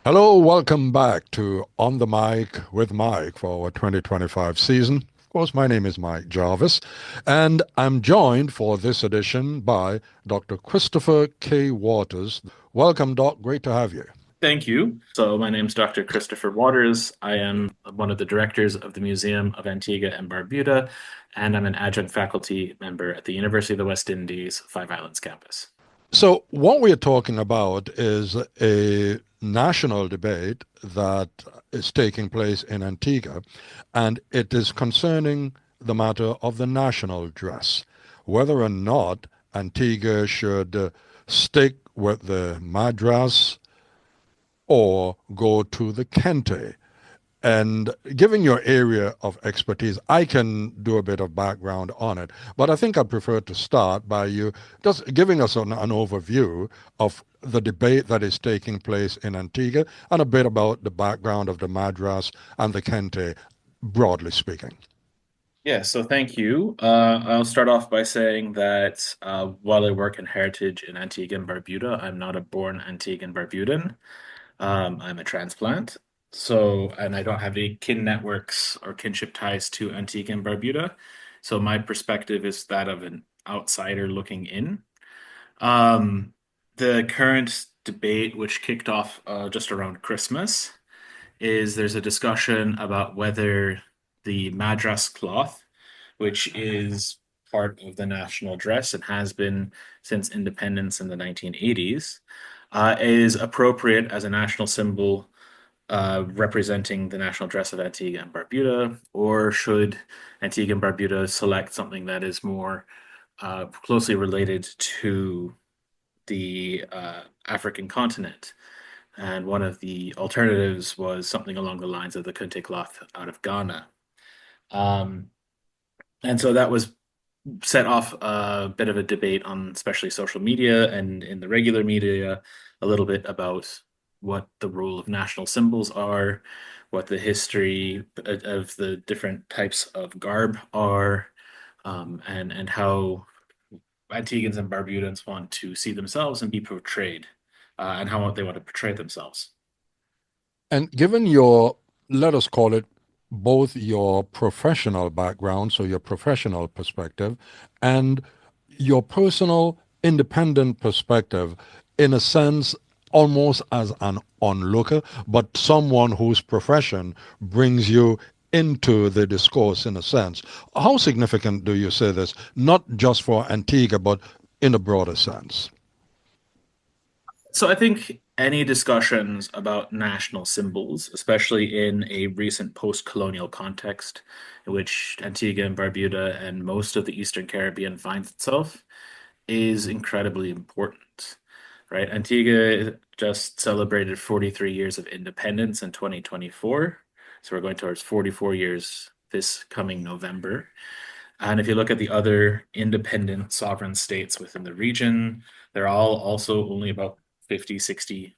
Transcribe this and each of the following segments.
Hello, welcome back to On the Mic with Mike for our 2025 season. Of course, my name is Mike Jarvis, and I'm joined for this edition by Dr. Christopher K. Waters. Welcome, Doc. Great to have you. Thank you. So, my name is Dr. Christopher Waters. I am one of the directors of the Museum of Antigua and Barbuda, and I'm an adjunct faculty member at the University of the West Indies Five Islands campus. So, what we're talking about is a national debate that is taking place in Antigua, and it is concerning the matter of the national dress, whether or not Antigua should stick with the madras or go to the kente. And given your area of expertise, I can do a bit of background on it. But I think I prefer to start by you just giving us an overview of the debate that is taking place in Antigua and a bit about the background of the Madras and the Kente, broadly speaking. Yeah, so thank you. I'll start off by saying that while I work in heritage in Antigua and Barbuda, I'm not a born Antiguan Barbudan. I'm a transplant. So, and I don't have any kin networks or kinship ties to Antigua and Barbuda. So my perspective is that of an outsider looking in. Um, the current debate, which kicked off just around Christmas, is there's a discussion about whether the madras cloth, which is part of the national dress and has been since independence in the 1980s, is appropriate as a national symbol representing the national dress of Antigua and Barbuda, or should Antigua and Barbuda select something that is more closely related to the African continent? And one of the alternatives was something along the lines of the kente cloth out of Ghana. Um, and so that was set off a bit of a debate on especially social media and in the regular media, a little bit about what the role of national symbols are, what the history of the different types of garb are, and how Antiguans and Barbudans want to see themselves and be portrayed, and how they want to portray themselves. And given your, let us call it, both your professional background, so your professional perspective, and your personal independent perspective, in a sense, almost as an onlooker, but someone whose profession brings you into the discourse in a sense. How significant do you say this, not just for Antigua, but in a broader sense? So I think any discussions about national symbols, especially in a recent post-colonial context in which Antigua and Barbuda and most of the Eastern Caribbean finds itself, is incredibly important, right? Antigua just celebrated 43 years of independence in 2024. So we're going towards 44 years this coming November. And if you look at the other independent sovereign states within the region, they're all also only about 50, 60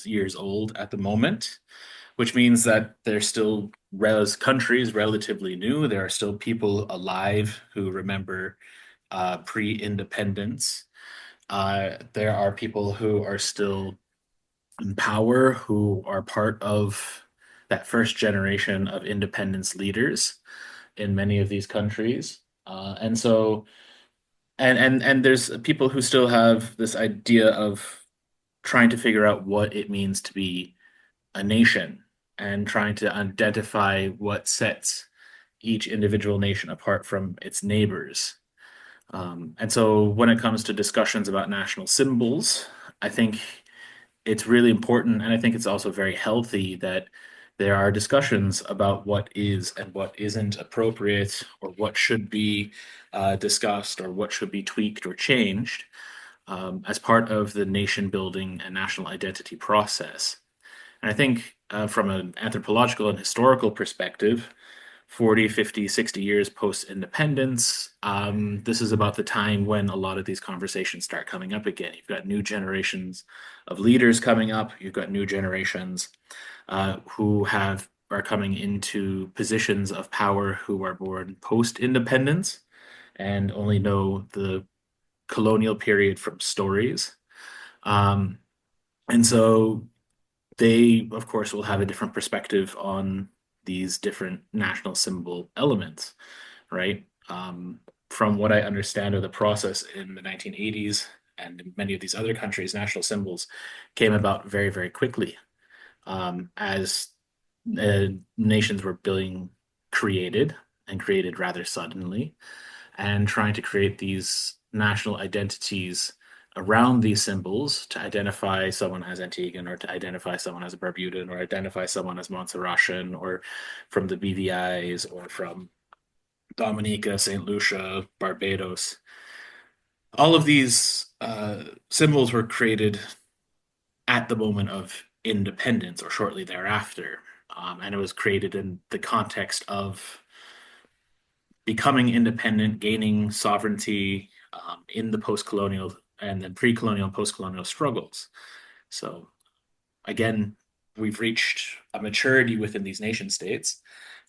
years old at the moment, which means that they're still countries relatively new. There are still people alive who remember pre-independence. There are people who are still in power who are part of that first generation of independence leaders in many of these countries. And so and there's people who still have this idea of trying to figure out what it means to be a nation and trying to identify what sets each individual nation apart from its neighbors. And so when it comes to discussions about national symbols, I think it's really important, and I think it's also very healthy that there are discussions about what is and what isn't appropriate, or what should be discussed, or what should be tweaked or changed as part of the nation building and national identity process. And I think from an anthropological and historical perspective, 40, 50, 60 years post independence, this is about the time when a lot of these conversations start coming up again. You've got new generations of leaders coming up, you've got new generations who are coming into positions of power who are born post independence and only know the colonial period from stories. Um, and so they, of course, will have a different perspective on these different national symbol elements, right? From what I understand of the process in the 1980s and in many of these other countries, national symbols came about very, very quickly as nations were being created and created rather suddenly, and trying to create these national identities around these symbols to identify someone as Antiguan or to identify someone as a Barbudan or identify someone as Montserratian or from the BVIs or from Dominica, St. Lucia, Barbados. All of these symbols were created at the moment of independence or shortly thereafter. And it was created in the context of becoming independent, gaining sovereignty in the post-colonial and then pre-colonial and post-colonial struggles. So again, we've reached a maturity within these nation states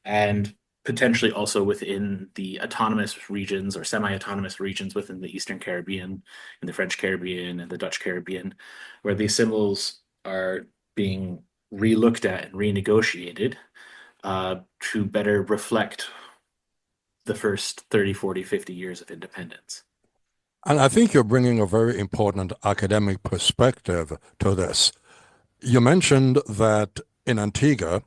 and potentially also within the autonomous regions or semi-autonomous regions within the Eastern Caribbean and the French Caribbean and the Dutch Caribbean, where these symbols are being re-looked at and renegotiated to better reflect the first 30, 40, 50 years of independence. And I think you're bringing a very important academic perspective to this. You mentioned that in Antigua,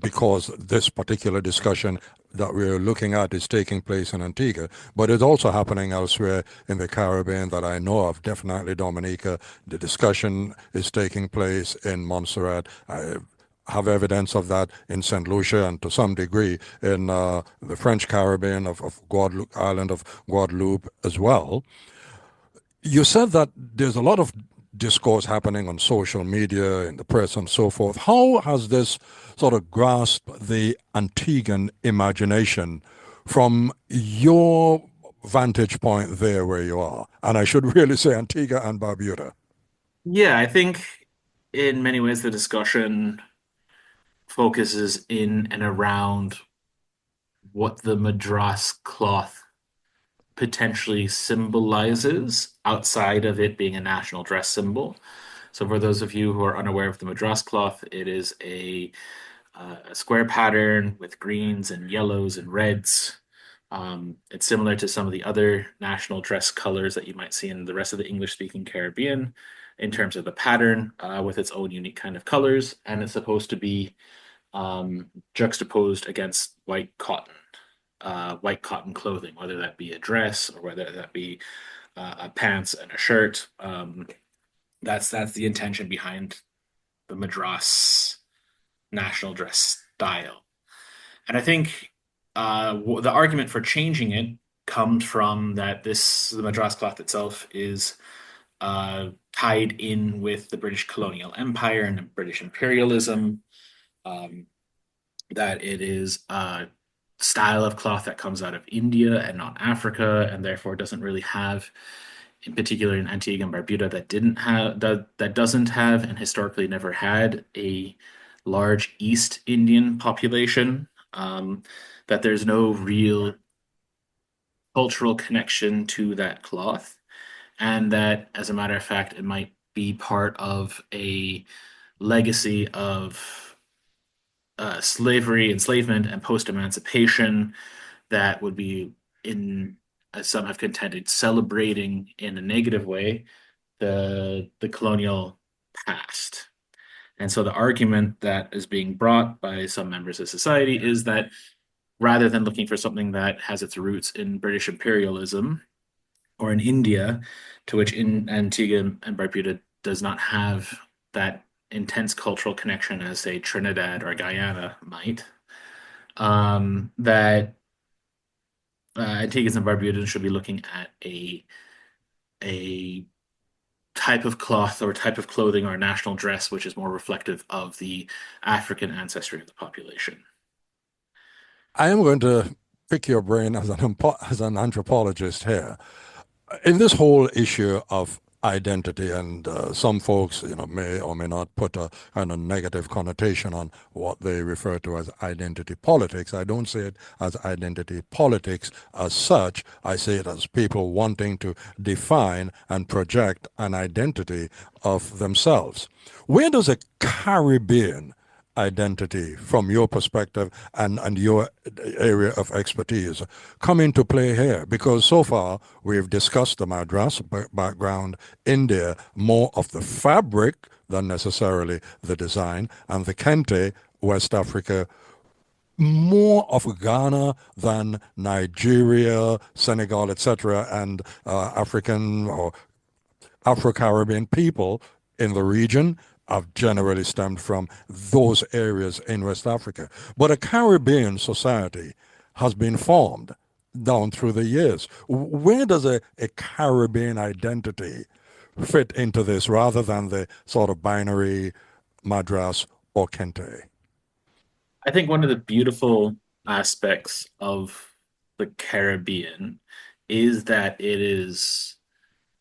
because this particular discussion that we're looking at is taking place in Antigua, but it's also happening elsewhere in the Caribbean that I know of, definitely Dominica. The discussion is taking place in Montserrat. I have evidence of that in St. Lucia and to some degree in the French Caribbean of Guadeloupe, island of Guadeloupe as well. You said that there's a lot of discourse happening on social media, in the press, and so forth. How has this sort of grasped the Antiguan imagination from your vantage point there where you are? And I should really say Antigua and Barbuda. Yeah, I think in many ways the discussion focuses in and around what the madras cloth potentially symbolizes outside of it being a national dress symbol. So, for those of you who are unaware of the madras cloth, it is a square pattern with greens and yellows and reds. It's similar to some of the other national dress colors that you might see in the rest of the English-speaking Caribbean in terms of the pattern, with its own unique kind of colors, and it's supposed to be juxtaposed against white cotton clothing, whether that be a dress or whether that be a pants and a shirt. That's the intention behind the Madras national dress style. And I think the argument for changing it comes from that the Madras cloth itself is tied in with the British colonial empire and the British imperialism. Um, that it is a style of cloth that comes out of India and not Africa, and therefore doesn't really have, in particular in Antigua and Barbuda, that doesn't have and historically never had a large East Indian population. That there's no real cultural connection to that cloth, and that, as a matter of fact, it might be part of a legacy of slavery, enslavement, and post-emancipation that would be, in as some have contended, celebrating in a negative way the colonial past. And so the argument that is being brought by some members of society is that rather than looking for something that has its roots in British imperialism or in India, to which in Antigua and Barbuda does not have that intense cultural connection as, say, Trinidad or Guyana might, that Antiguans and Barbudans should be looking at a type of cloth or type of clothing or national dress which is more reflective of the African ancestry of the population. I am going to pick your brain as an anthropologist here. In this whole issue of identity, and some folks, may or may not put a kind of negative connotation on what they refer to as identity politics. I don't see it as identity politics as such. I see it as people wanting to define and project an identity of themselves. Where does a Caribbean identity from your perspective and your area of expertise come into play here? Because so far we've discussed the madras background, India, more of the fabric than necessarily the design, and the kente, West Africa, more of Ghana than Nigeria, Senegal, etc., and African or Afro-Caribbean people in the region have generally stemmed from those areas in West Africa. But a Caribbean society has been formed down through the years. Where does a Caribbean identity fit into this rather than the sort of binary Madras or Kente? I think one of the beautiful aspects of the Caribbean is that it is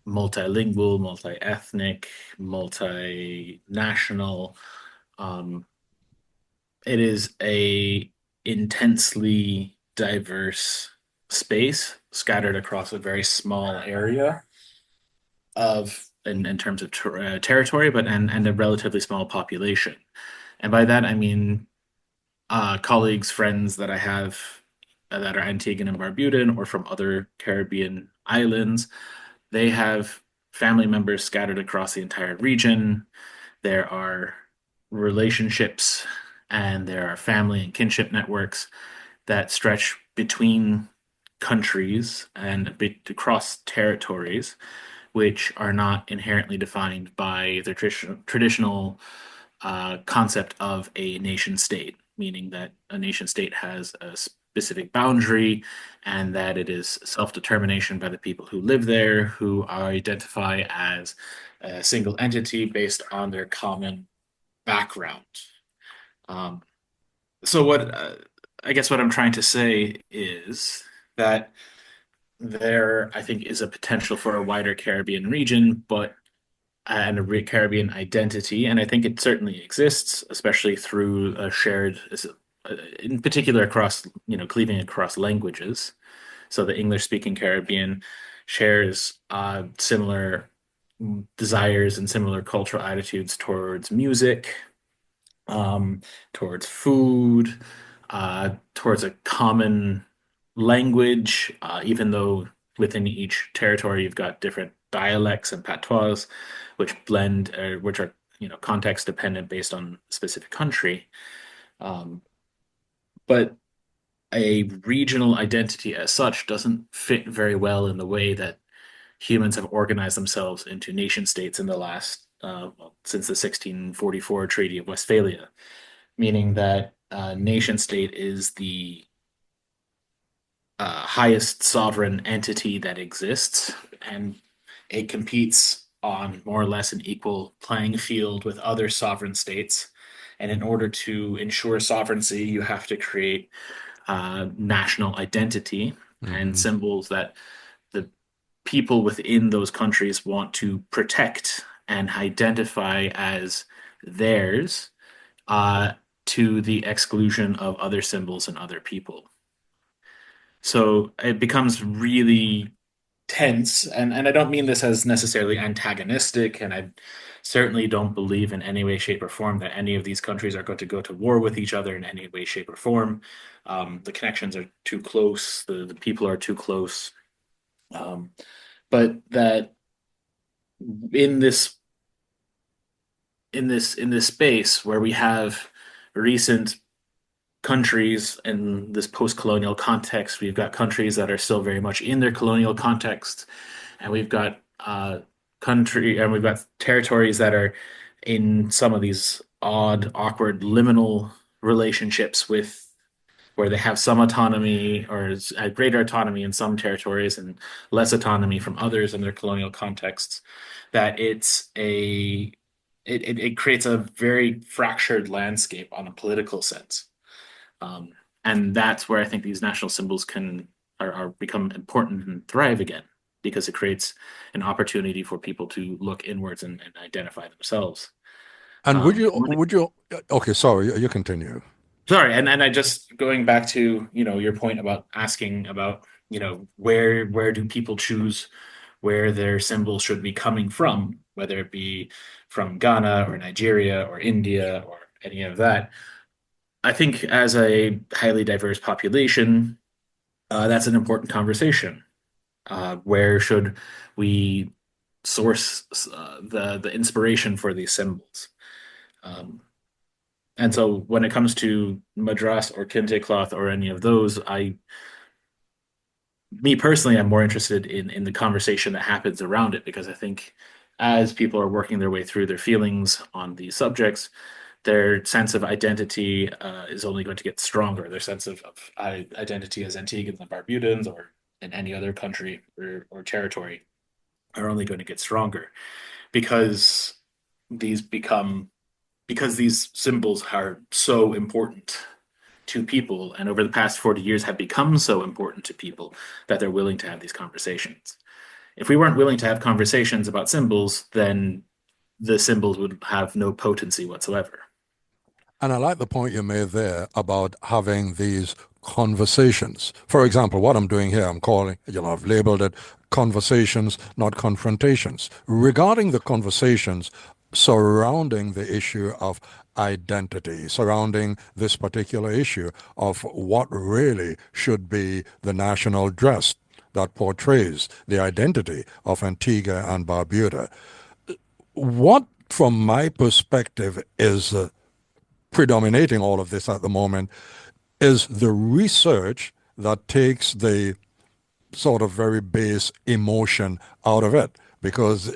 multilingual, multi-ethnic, multinational. Um, it is a intensely diverse space scattered across a very small area of in terms of territory, but and a relatively small population. And by that I mean colleagues, friends that I have that are Antiguan and Barbudan or from other Caribbean islands. They have family members scattered across the entire region. There are relationships and there are family and kinship networks that stretch between countries and across territories, which are not inherently defined by the traditional concept of a nation state, meaning that a nation state has a specific boundary and that it is self-determination by the people who live there, who identify as a single entity based on their common background. Um, so I guess what I'm trying to say is that there, I think, is a potential for a wider Caribbean region, but and a Caribbean identity, and I think it certainly exists, especially through a shared, in particular across, cleaving across languages. So the English-speaking Caribbean shares similar desires and similar cultural attitudes towards music, um, towards food, towards a common language, even though within each territory you've got different dialects and patois, which blend, which are context dependent based on specific country. Um, but a regional identity as such doesn't fit very well in the way that humans have organized themselves into nation states in the last, well, since the 1644 Treaty of Westphalia, meaning that nation state is the highest sovereign entity that exists, and it competes on more or less an equal playing field with other sovereign states. And in order to ensure sovereignty, you have to create national identity and Mm-hmm. symbols that the people within those countries want to protect and identify as theirs, uh, to the exclusion of other symbols and other people. So it becomes really tense, and I don't mean this as necessarily antagonistic, and I certainly don't believe in any way, shape, or form that any of these countries are going to go to war with each other in any way, shape, or form. The connections are too close, the people are too close. Um, but that in this space where we have recent countries in this post-colonial context, we've got countries that are still very much in their colonial context, and we've got territories that are in some of these odd, awkward, liminal relationships with where they have some autonomy or greater autonomy in some territories and less autonomy from others in their colonial contexts. That it creates a very fractured landscape on a political sense. Um, and that's where I think these national symbols are become important and thrive again. because it creates an opportunity for people to look inwards and identify themselves. And Um, okay, sorry, you continue. Sorry, and I just going back to, your point about asking about, where do people choose where their symbols should be coming from, whether it be from Ghana or Nigeria or India or any of that. I think as a highly diverse population, that's an important conversation. Where should we source the inspiration for these symbols? Um, and so when it comes to madras or kente cloth or any of those, me personally, I'm more interested in the conversation that happens around it because I think as people are working their way through their feelings on these subjects, their sense of identity is only going to get stronger. Their sense of identity as Antiguans and Barbudans or in any other country or territory are only going to get stronger because these become because these symbols are so important to people and over the past 40 years have become so important to people that they're willing to have these conversations. If we weren't willing to have conversations about symbols, then the symbols would have no potency whatsoever. And I like the point you made there about having these conversations. For example, what I'm doing here, I'm calling, I've labeled it conversations, not confrontations. Regarding the conversations surrounding the issue of identity, surrounding this particular issue of what really should be the national dress that portrays the identity of Antigua and Barbuda. What, from my perspective, is predominating all of this at the moment is the research that takes the sort of very base emotion out of it. Because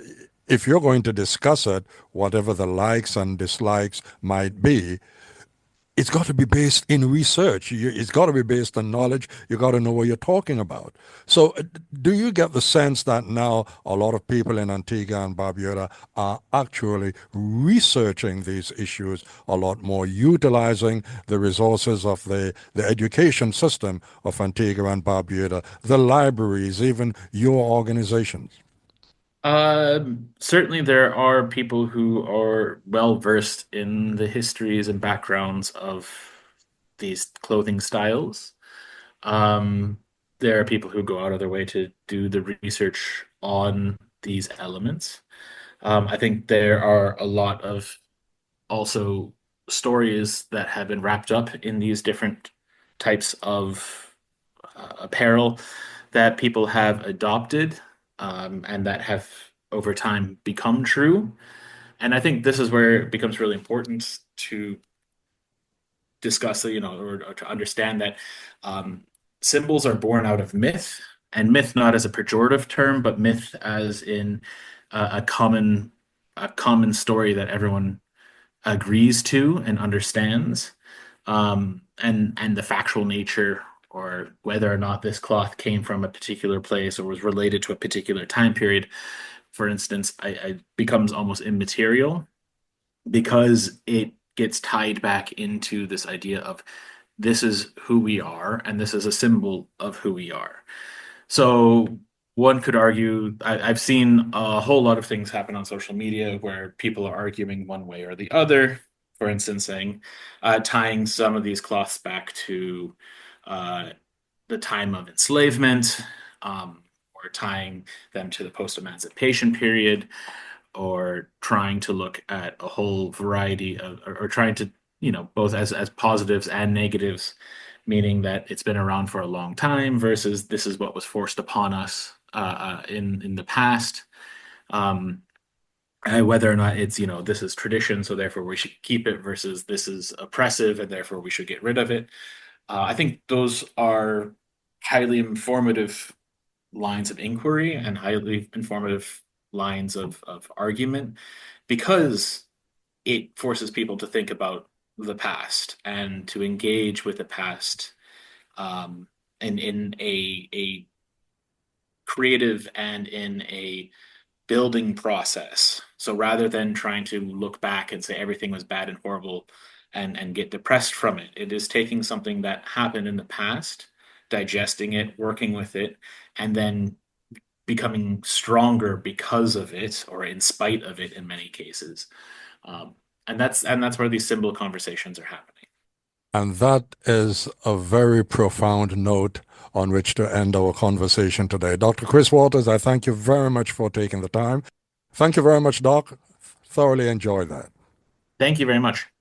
if you're going to discuss it, whatever the likes and dislikes might be, it's got to be based in research. It's got to be based on knowledge. You got to know what you're talking about. So, do you get the sense that now a lot of people in Antigua and Barbuda are actually researching these issues a lot more, utilizing the resources of the education system of Antigua and Barbuda, the libraries, even your organizations? Certainly, there are people who are well versed in the histories and backgrounds of these clothing styles. Um, there are people who go out of their way to do the research on these elements. I think there are a lot of also stories that have been wrapped up in these different types of apparel that people have adopted and that have over time become true. And I think this is where it becomes really important to discuss, or to understand that um, symbols are born out of myth, and myth not as a pejorative term, but myth as in a common story that everyone agrees to and understands, and the factual nature or whether or not this cloth came from a particular place or was related to a particular time period, for instance, I becomes almost immaterial because it gets tied back into this idea of this is who we are and this is a symbol of who we are. So one could argue, I've seen a whole lot of things happen on social media where people are arguing one way or the other. For instance, tying some of these cloths back to uh, the time of enslavement, or tying them to the post-emancipation period, or trying to look at a whole variety of, or trying to, both as positives and negatives, meaning that it's been around for a long time versus this is what was forced upon us in the past. Um, Whether or not it's, this is tradition, so therefore we should keep it versus this is oppressive and therefore we should get rid of it. I think those are highly informative lines of inquiry and highly informative lines of argument because it forces people to think about the past and to engage with the past um, and in a creative and in a building process. So rather than trying to look back and say everything was bad and horrible and get depressed from it, it is taking something that happened in the past, digesting it, working with it, and then becoming stronger because of it or in spite of it in many cases. Um, and that's where these symbol conversations are happening. And that is a very profound note on which to end our conversation today. Dr. Chris Waters, I thank you very much for taking the time. Thank you very much, Doc. Thoroughly enjoyed that. Thank you very much.